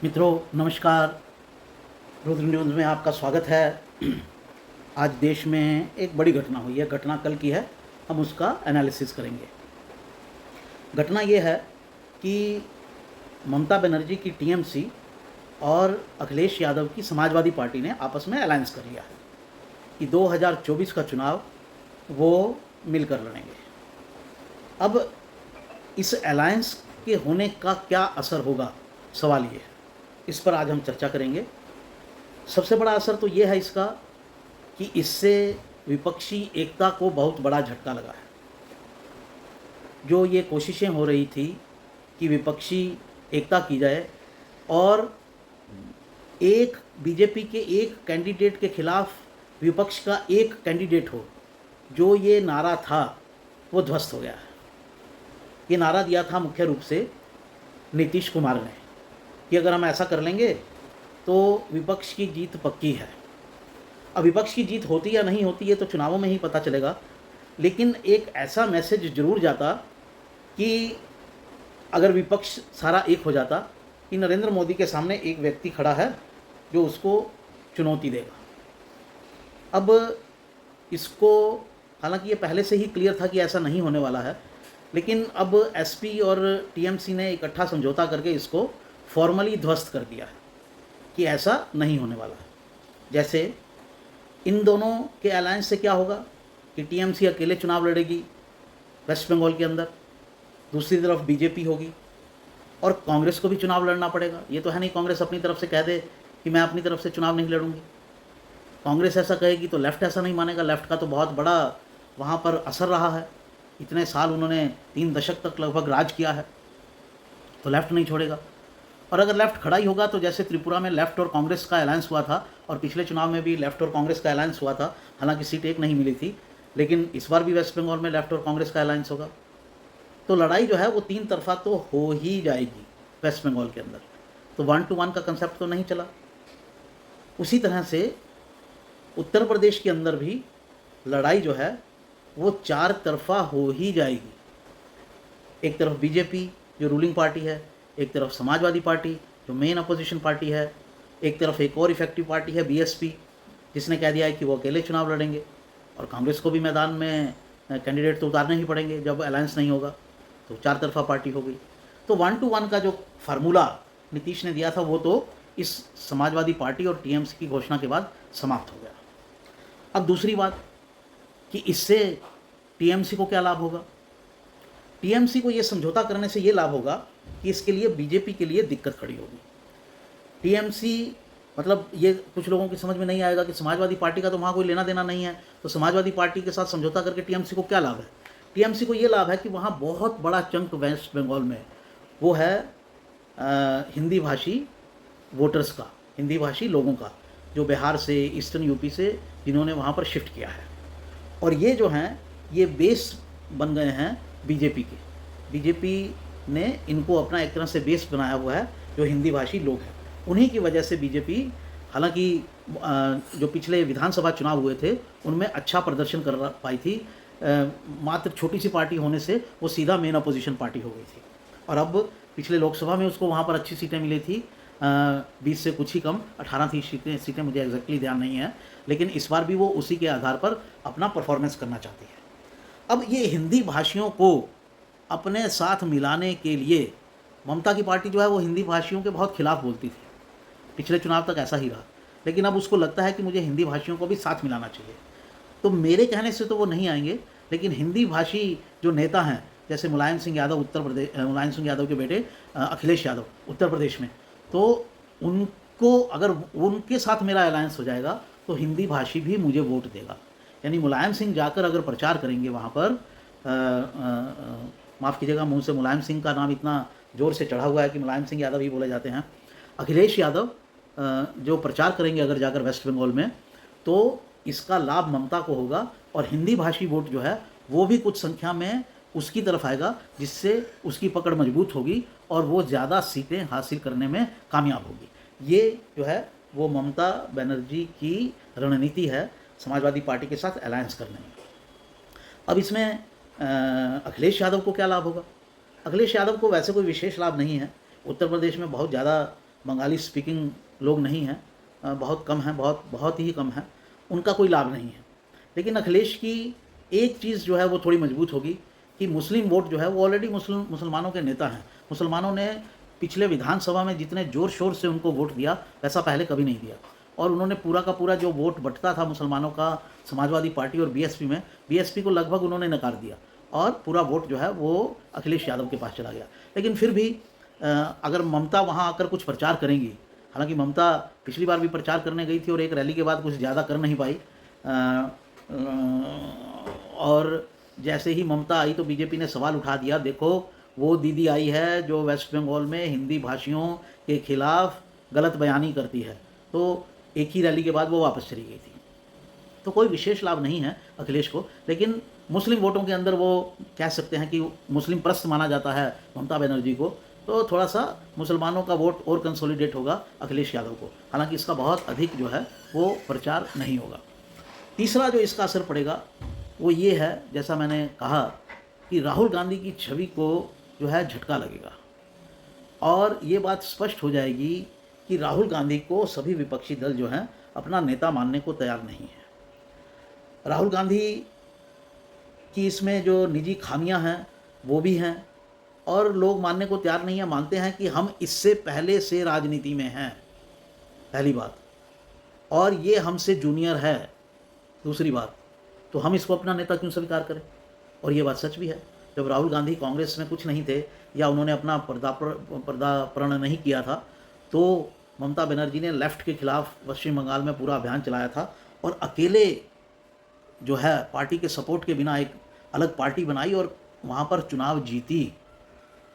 मित्रों नमस्कार। रुद्र न्यूज़ में आपका स्वागत है। आज देश में एक बड़ी घटना हुई है। घटना कल की है, हम उसका एनालिसिस करेंगे। घटना ये है कि ममता बनर्जी की टीएमसी और अखिलेश यादव की समाजवादी पार्टी ने आपस में अलायंस कर लिया है कि 2024 का चुनाव वो मिलकर लड़ेंगे। अब इस अलायंस के होने का क्या असर होगा, सवाल ये है। इस पर आज हम चर्चा करेंगे। सबसे बड़ा असर तो ये है इसका कि इससे विपक्षी एकता को बहुत बड़ा झटका लगा है। जो ये कोशिशें हो रही थी कि विपक्षी एकता की जाए और एक बीजेपी के एक कैंडिडेट के खिलाफ विपक्ष का एक कैंडिडेट हो, जो ये नारा था वो ध्वस्त हो गया है। ये नारा दिया था मुख्य रूप से नीतीश कुमार ने कि अगर हम ऐसा कर लेंगे तो विपक्ष की जीत पक्की है। अब विपक्ष की जीत होती या नहीं होती ये तो चुनावों में ही पता चलेगा, लेकिन एक ऐसा मैसेज जरूर जाता कि अगर विपक्ष सारा एक हो जाता कि नरेंद्र मोदी के सामने एक व्यक्ति खड़ा है जो उसको चुनौती देगा। अब इसको, हालांकि ये पहले से ही क्लियर था कि ऐसा नहीं होने वाला है, लेकिन अब एसपी और टीएमसी ने इकट्ठा समझौता करके इसको फॉर्मली ध्वस्त कर दिया है कि ऐसा नहीं होने वाला है। जैसे इन दोनों के अलायंस से क्या होगा कि टीएमसी अकेले चुनाव लड़ेगी वेस्ट बंगाल के अंदर, दूसरी तरफ बीजेपी होगी और कांग्रेस को भी चुनाव लड़ना पड़ेगा। ये तो है नहीं कांग्रेस अपनी तरफ से कह दे कि मैं अपनी तरफ से चुनाव नहीं लड़ूंगी। कांग्रेस ऐसा कहेगी तो लेफ़्ट ऐसा नहीं मानेगा। लेफ़्ट का तो बहुत बड़ा वहाँ पर असर रहा है। इतने साल उन्होंने 3 दशक तक लगभग राज किया है, तो लेफ़्ट नहीं छोड़ेगा। और अगर लेफ़्ट खड़ा ही होगा तो जैसे त्रिपुरा में लेफ़्ट और कांग्रेस का अलायंस हुआ था और पिछले चुनाव में भी लेफ़्ट और कांग्रेस का अलायंस हुआ था, हालांकि सीट एक नहीं मिली थी, लेकिन इस बार भी वेस्ट बंगाल में लेफ़्ट और कांग्रेस का अलायंस होगा। तो लड़ाई जो है वो 3 तरफा तो हो ही जाएगी वेस्ट बंगाल के अंदर। तो 1 to 1 का कंसेप्ट तो नहीं चला। उसी तरह से उत्तर प्रदेश के अंदर भी लड़ाई जो है वो 4 तरफा हो ही जाएगी। एक तरफ बीजेपी जो रूलिंग पार्टी है, एक तरफ समाजवादी पार्टी जो मेन अपोजिशन पार्टी है, एक तरफ एक और इफेक्टिव पार्टी है बीएसपी जिसने कह दिया है कि वो अकेले चुनाव लड़ेंगे, और कांग्रेस को भी मैदान में कैंडिडेट तो उतारने ही पड़ेंगे जब अलायंस नहीं होगा। तो 4 तरफा पार्टी हो गई। तो 1 to 1 का जो फार्मूला नीतीश ने दिया था वो तो इस समाजवादी पार्टी और टीएमसी की घोषणा के बाद समाप्त हो गया। अब दूसरी बात कि इससे टीएमसी को क्या लाभ होगा। टीएमसी को ये समझौता करने से ये लाभ होगा कि इसके लिए बीजेपी के लिए दिक्कत खड़ी होगी। टीएमसी मतलब ये कुछ लोगों की समझ में नहीं आएगा कि समाजवादी पार्टी का तो वहाँ कोई लेना देना नहीं है, तो समाजवादी पार्टी के साथ समझौता करके टीएमसी को क्या लाभ है। टीएमसी को ये लाभ है कि वहाँ बहुत बड़ा चंक वेस्ट बंगाल में वो है हिंदी भाषी वोटर्स का, हिंदी भाषी लोगों का, जो बिहार से, ईस्टर्न यूपी से, जिन्होंने वहाँ पर शिफ्ट किया है। और ये जो हैं ये बेस बन गए हैं बीजेपी के। बीजेपी ने इनको अपना एक तरह से बेस बनाया हुआ है जो हिंदी भाषी लोग हैं। उन्हीं की वजह से बीजेपी, हालांकि जो पिछले विधानसभा चुनाव हुए थे उनमें अच्छा प्रदर्शन कर पाई थी, मात्र छोटी सी पार्टी होने से वो सीधा मेन अपोजिशन पार्टी हो गई थी। और अब पिछले लोकसभा में उसको वहाँ पर अच्छी सीटें मिली थी, 20 से कुछ ही कम, 18 थी सीटें मुझे एग्जैक्टली ध्यान नहीं है, लेकिन इस बार भी वो उसी के आधार पर अपना परफॉर्मेंस करना चाहती है। अब ये हिंदी भाषियों को अपने साथ मिलाने के लिए ममता की पार्टी जो है वो हिंदी भाषियों के बहुत खिलाफ बोलती थी, पिछले चुनाव तक ऐसा ही रहा, लेकिन अब उसको लगता है कि मुझे हिंदी भाषियों को भी साथ मिलाना चाहिए। तो मेरे कहने से तो वो नहीं आएंगे, लेकिन हिंदी भाषी जो नेता हैं जैसे मुलायम सिंह यादव मुलायम सिंह यादव के बेटे अखिलेश यादव उत्तर प्रदेश में, तो उनको अगर उनके साथ मेरा अलायंस हो जाएगा तो हिंदी भाषी भी मुझे वोट देगा। यानी मुलायम सिंह जाकर अगर प्रचार करेंगे वहाँ पर, माफ़ कीजिएगा मुंह से मुलायम सिंह का नाम इतना ज़ोर से चढ़ा हुआ है कि मुलायम सिंह यादव ही बोले जाते हैं। अखिलेश यादव जो प्रचार करेंगे अगर जाकर वेस्ट बंगाल में, तो इसका लाभ ममता को होगा और हिंदी भाषी वोट जो है वो भी कुछ संख्या में उसकी तरफ आएगा, जिससे उसकी पकड़ मजबूत होगी और वो ज़्यादा सीटें हासिल करने में कामयाब होगी। ये जो है वो ममता बनर्जी की रणनीति है समाजवादी पार्टी के साथ अलायंस करने में। अब इसमें अखिलेश यादव को क्या लाभ होगा। अखिलेश यादव को वैसे कोई विशेष लाभ नहीं है। उत्तर प्रदेश में बहुत ज़्यादा बंगाली स्पीकिंग लोग नहीं हैं, बहुत कम हैं, बहुत बहुत ही कम हैं, उनका कोई लाभ नहीं है। लेकिन अखिलेश की एक चीज़ जो है वो थोड़ी मजबूत होगी कि मुस्लिम वोट जो है वो ऑलरेडी मुसलमानों के नेता हैं। मुसलमानों ने पिछले विधानसभा में जितने ज़ोर शोर से उनको वोट दिया वैसा पहले कभी नहीं दिया, और उन्होंने पूरा का पूरा जो वोट बंटता था मुसलमानों का समाजवादी पार्टी और बीएसपी में, बीएसपी को लगभग उन्होंने नकार दिया और पूरा वोट जो है वो अखिलेश यादव के पास चला गया। लेकिन फिर भी अगर ममता वहाँ आकर कुछ प्रचार करेंगी, हालांकि ममता पिछली बार भी प्रचार करने गई थी और एक रैली के बाद कुछ ज़्यादा कर नहीं पाई, और जैसे ही ममता आई तो बीजेपी ने सवाल उठा दिया, देखो वो दीदी आई है जो वेस्ट बंगाल में हिंदी भाषियों के खिलाफ गलत बयानी करती है। तो एक ही रैली के बाद वो वापस चली गई थी। तो कोई विशेष लाभ नहीं है अखिलेश को, लेकिन मुस्लिम वोटों के अंदर वो कह सकते हैं कि मुस्लिम प्रस्त माना जाता है ममता बनर्जी को, तो थोड़ा सा मुसलमानों का वोट और कंसोलिडेट होगा अखिलेश यादव को। हालांकि इसका बहुत अधिक जो है वो प्रचार नहीं होगा। तीसरा जो इसका असर पड़ेगा वो ये है, जैसा मैंने कहा कि राहुल गांधी की छवि को जो है झटका लगेगा, और ये बात स्पष्ट हो जाएगी कि राहुल गांधी को सभी विपक्षी दल जो हैं अपना नेता मानने को तैयार नहीं है। राहुल गांधी की इसमें जो निजी खामियां हैं वो भी हैं, और लोग मानने को तैयार नहीं है, मानते हैं कि हम इससे पहले से राजनीति में हैं, पहली बात, और ये हमसे जूनियर है, दूसरी बात, तो हम इसको अपना नेता क्यों स्वीकार करें। और ये बात सच भी है। जब राहुल गांधी कांग्रेस में कुछ नहीं थे या उन्होंने अपना पर्दापण नहीं किया था, तो ममता बनर्जी ने लेफ्ट के खिलाफ पश्चिम बंगाल में पूरा अभियान चलाया था, और अकेले जो है पार्टी के सपोर्ट के बिना एक अलग पार्टी बनाई और वहाँ पर चुनाव जीती।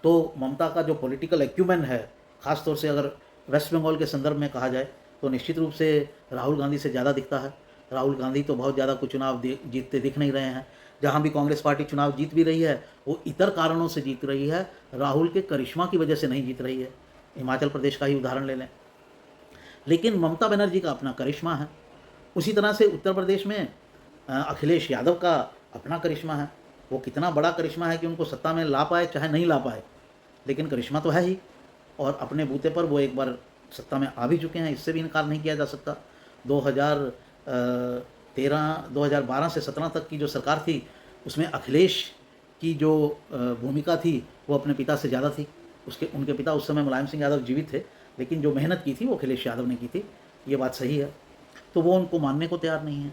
तो ममता का जो पॉलिटिकल एक्यूमेन है, ख़ासतौर से अगर वेस्ट बंगाल के संदर्भ में कहा जाए, तो निश्चित रूप से राहुल गांधी से ज़्यादा दिखता है। राहुल गांधी तो बहुत ज़्यादा कुछ चुनाव जीतते दिख नहीं रहे हैं। जहाँ भी कांग्रेस पार्टी चुनाव जीत भी रही है वो इतर कारणों से जीत रही है, राहुल के करिश्मा की वजह से नहीं जीत रही है। हिमाचल प्रदेश का ही उदाहरण ले लें। लेकिन ममता बनर्जी का अपना करिश्मा है। उसी तरह से उत्तर प्रदेश में अखिलेश यादव का अपना करिश्मा है। वो कितना बड़ा करिश्मा है कि उनको सत्ता में ला पाए चाहे नहीं ला पाए, लेकिन करिश्मा तो है ही, और अपने बूते पर वो एक बार सत्ता में आ भी चुके हैं, इससे भी इनकार नहीं किया जा सकता। 2012 से 17 तक की जो सरकार थी उसमें अखिलेश की जो भूमिका थी वो अपने पिता से ज़्यादा थी। उनके पिता उस समय मुलायम सिंह यादव जीवित थे, लेकिन जो मेहनत की थी वो अखिलेश यादव ने की थी, ये बात सही है। तो वो उनको मानने को तैयार नहीं है।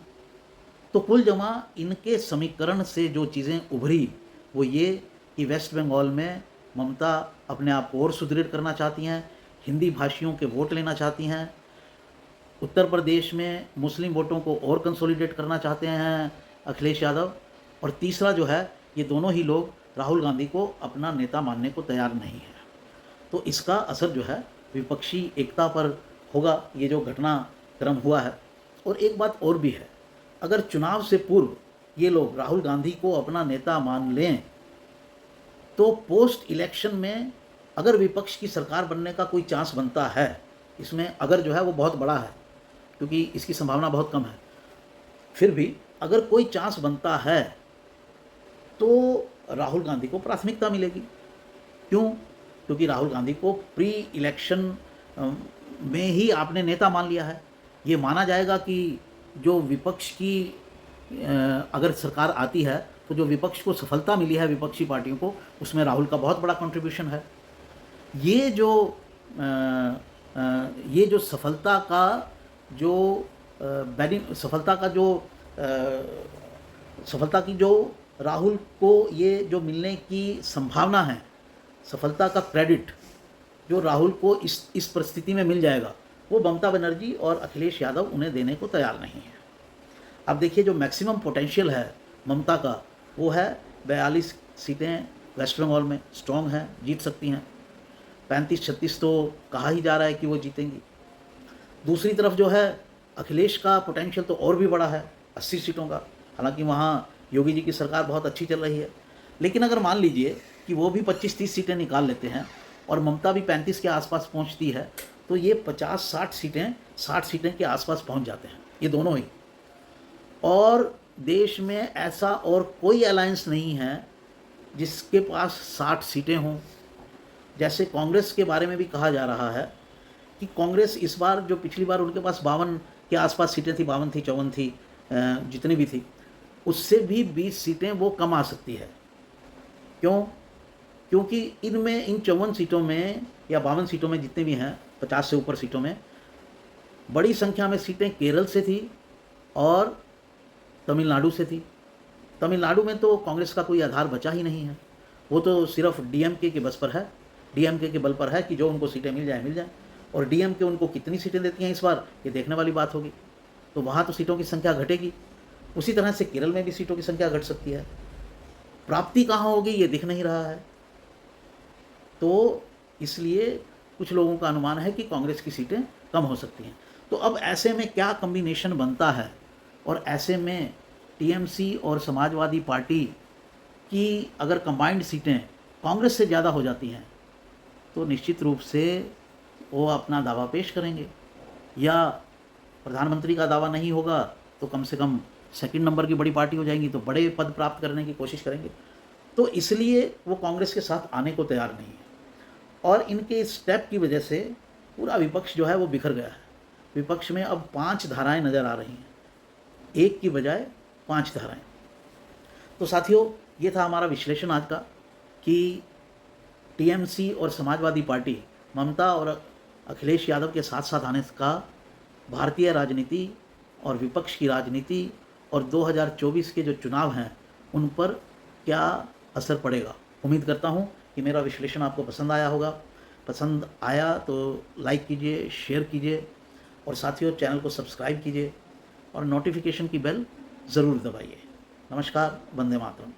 तो कुल जमा इनके समीकरण से जो चीज़ें उभरी वो ये कि वेस्ट बंगाल में ममता अपने आप को और सुदृढ़ करना चाहती हैं, हिंदी भाषियों के वोट लेना चाहती हैं, उत्तर प्रदेश में मुस्लिम वोटों को और कंसोलिडेट करना चाहते हैं अखिलेश यादव, और तीसरा जो है ये दोनों ही लोग राहुल गांधी को अपना नेता मानने को तैयार नहीं है। तो इसका असर जो है विपक्षी एकता पर होगा, ये जो घटनाक्रम हुआ है। और एक बात और भी है, अगर चुनाव से पूर्व ये लोग राहुल गांधी को अपना नेता मान लें तो पोस्ट इलेक्शन में अगर विपक्ष की सरकार बनने का कोई चांस बनता है, इसमें अगर जो है वो बहुत बड़ा है क्योंकि इसकी संभावना बहुत कम है, फिर भी अगर कोई चांस बनता है तो राहुल गांधी को प्राथमिकता मिलेगी। क्यों? क्योंकि राहुल गांधी को प्री इलेक्शन में ही आपने नेता मान लिया है। ये माना जाएगा कि जो विपक्ष की अगर सरकार आती है तो जो विपक्ष को सफलता मिली है, विपक्षी पार्टियों को, उसमें राहुल का बहुत बड़ा कंट्रीब्यूशन है। ये जो सफलता की जो राहुल को ये जो मिलने की संभावना है, सफलता का क्रेडिट जो राहुल को इस परिस्थिति में मिल जाएगा, वो ममता बनर्जी और अखिलेश यादव उन्हें देने को तैयार नहीं है। अब देखिए, जो मैक्सिमम पोटेंशियल है ममता का वो है 42 सीटें वेस्ट बंगाल में स्ट्रॉन्ग हैं, जीत सकती हैं। 35-36 तो कहा ही जा रहा है कि वो जीतेंगी। दूसरी तरफ जो है अखिलेश का पोटेंशियल तो और भी बड़ा है, 80 सीटों का। हालांकि वहाँ योगी जी की सरकार बहुत अच्छी चल रही है, लेकिन अगर मान लीजिए कि वो भी 25-30 सीटें निकाल लेते हैं और ममता भी 35 के आसपास पहुँचती है, तो ये 50-60 सीटें 60 सीटें के आसपास पहुँच जाते हैं, ये दोनों ही। और देश में ऐसा और कोई अलायंस नहीं है जिसके पास 60 सीटें हों। जैसे कांग्रेस के बारे में भी कहा जा रहा है कि कांग्रेस इस बार, जो पिछली बार उनके पास 52 के आसपास सीटें थी, 52 थी, 54 थी, जितनी भी थी, उससे भी 20 सीटें वो कम आ सकती है। क्यों? क्योंकि इनमें, इन 54 सीटों में या 52 सीटों में जितने भी हैं, 50 से ऊपर सीटों में बड़ी संख्या में सीटें केरल से थी और तमिलनाडु से थी। तमिलनाडु में तो कांग्रेस का कोई आधार बचा ही नहीं है, वो तो सिर्फ डीएमके के बस पर है, डीएमके के बल पर है कि जो उनको सीटें मिल जाए मिल जाए। और डीएमके उनको कितनी सीटें देती हैं इस बार, ये देखने वाली बात होगी। तो वहाँ तो सीटों की संख्या घटेगी, उसी तरह से केरल में भी सीटों की संख्या घट सकती है। प्राप्ति कहाँ होगी ये दिख नहीं रहा है। तो इसलिए कुछ लोगों का अनुमान है कि कांग्रेस की सीटें कम हो सकती हैं। तो अब ऐसे में क्या कॉम्बिनेशन बनता है, और ऐसे में टीएमसी और समाजवादी पार्टी की अगर कंबाइंड सीटें कांग्रेस से ज़्यादा हो जाती हैं तो निश्चित रूप से वो अपना दावा पेश करेंगे, या प्रधानमंत्री का दावा नहीं होगा तो कम से कम सेकंड नंबर की बड़ी पार्टी हो जाएंगी, तो बड़े पद प्राप्त करने की कोशिश करेंगे। तो इसलिए वो कांग्रेस के साथ आने को तैयार नहीं है, और इनके इस स्टेप की वजह से पूरा विपक्ष जो है वो बिखर गया है। विपक्ष में अब 5 धाराएं नज़र आ रही हैं, एक की बजाय 5 धाराएं। तो साथियों, ये था हमारा विश्लेषण आज का कि टीएमसी और समाजवादी पार्टी ममता और अखिलेश यादव के साथ साथ आने का भारतीय राजनीति और विपक्ष की राजनीति और 2024 के जो चुनाव हैं उन पर क्या असर पड़ेगा। उम्मीद करता हूँ कि मेरा विश्लेषण आपको पसंद आया होगा। पसंद आया तो लाइक कीजिए, शेयर कीजिए, और साथियों चैनल को सब्सक्राइब कीजिए और नोटिफिकेशन की बेल ज़रूर दबाइए। नमस्कार, वंदे मातरम।